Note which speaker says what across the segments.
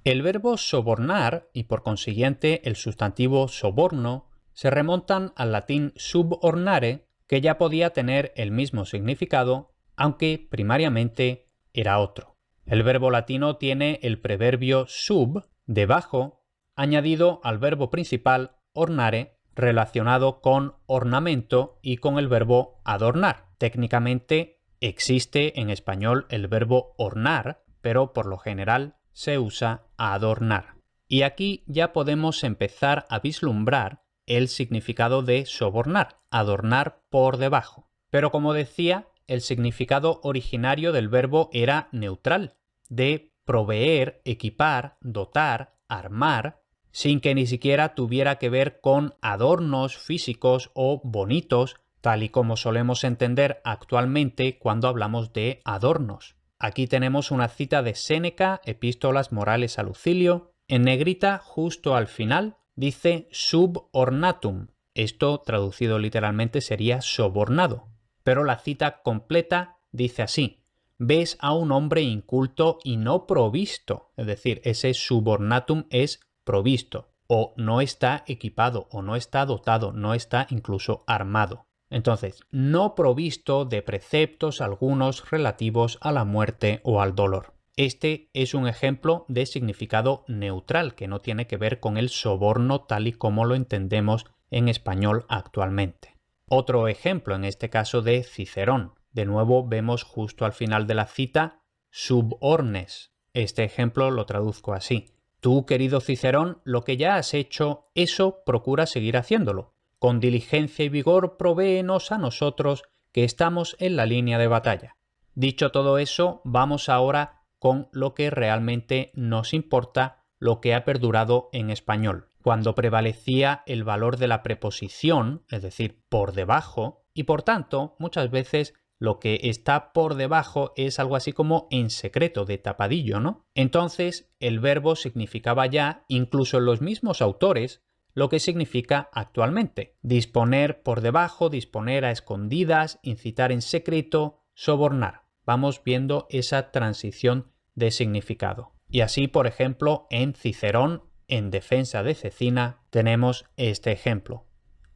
Speaker 1: El verbo sobornar y por consiguiente el sustantivo soborno se remontan al latín subornare, que ya podía tener el mismo significado, aunque primariamente era otro. El verbo latino tiene el preverbio sub, debajo, añadido al verbo principal ornare, relacionado con ornamento y con el verbo adornar. Técnicamente existe en español el verbo ornar, pero por lo general se usa adornar. Y aquí ya podemos empezar a vislumbrar el significado de sobornar, adornar por debajo. Pero como decía, el significado originario del verbo era neutral, de proveer, equipar, dotar, armar, sin que ni siquiera tuviera que ver con adornos físicos o bonitos, tal y como solemos entender actualmente cuando hablamos de adornos. Aquí tenemos una cita de Séneca, Epístolas Morales a Lucilio. En negrita, justo al final, dice subornatum. Esto traducido literalmente sería sobornado. Pero la cita completa dice así: ves a un hombre inculto y no provisto. Es decir, ese subornatum es provisto, o no está equipado, o no está dotado, no está incluso armado. Entonces, no provisto de preceptos algunos relativos a la muerte o al dolor. Este es un ejemplo de significado neutral que no tiene que ver con el soborno tal y como lo entendemos en español actualmente. Otro ejemplo, en este caso de Cicerón. De nuevo vemos justo al final de la cita subornes. Este ejemplo lo traduzco así: tú, querido Cicerón, lo que ya has hecho, eso procura seguir haciéndolo. Con diligencia y vigor provéenos a nosotros, que estamos en la línea de batalla. Dicho todo eso, vamos ahora con lo que realmente nos importa, lo que ha perdurado en español, cuando prevalecía el valor de la preposición, es decir, por debajo, y por tanto, muchas veces lo que está por debajo es algo así como en secreto, de tapadillo, ¿no? Entonces, el verbo significaba ya, incluso en los mismos autores, lo que significa actualmente: disponer por debajo, disponer a escondidas, incitar en secreto, sobornar. Vamos viendo esa transición de significado. Y así, por ejemplo, en Cicerón, en defensa de Cecina, tenemos este ejemplo.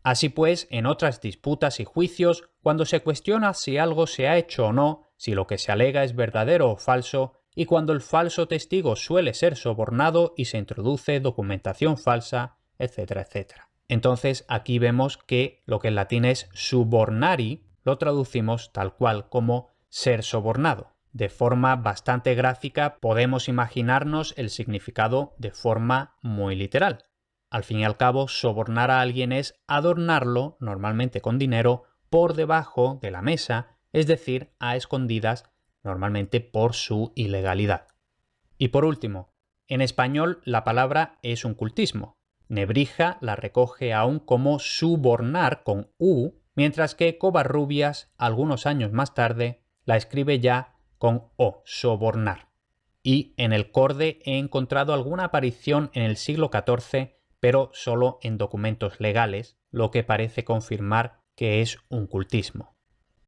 Speaker 1: Así pues, en otras disputas y juicios, cuando se cuestiona si algo se ha hecho o no, si lo que se alega es verdadero o falso, y cuando el falso testigo suele ser sobornado y se introduce documentación falsa, etcétera, etcétera. Entonces aquí vemos que lo que en latín es subornari lo traducimos tal cual como ser sobornado. De forma bastante gráfica podemos imaginarnos el significado de forma muy literal. Al fin y al cabo, sobornar a alguien es adornarlo, normalmente con dinero, por debajo de la mesa, es decir, a escondidas, normalmente por su ilegalidad. Y por último, en español la palabra es un cultismo. Nebrija la recoge aún como subornar con U, mientras que Covarrubias, algunos años más tarde, la escribe ya con O, sobornar. Y en el corde he encontrado alguna aparición en el siglo XIV, pero solo en documentos legales, lo que parece confirmar que es un cultismo.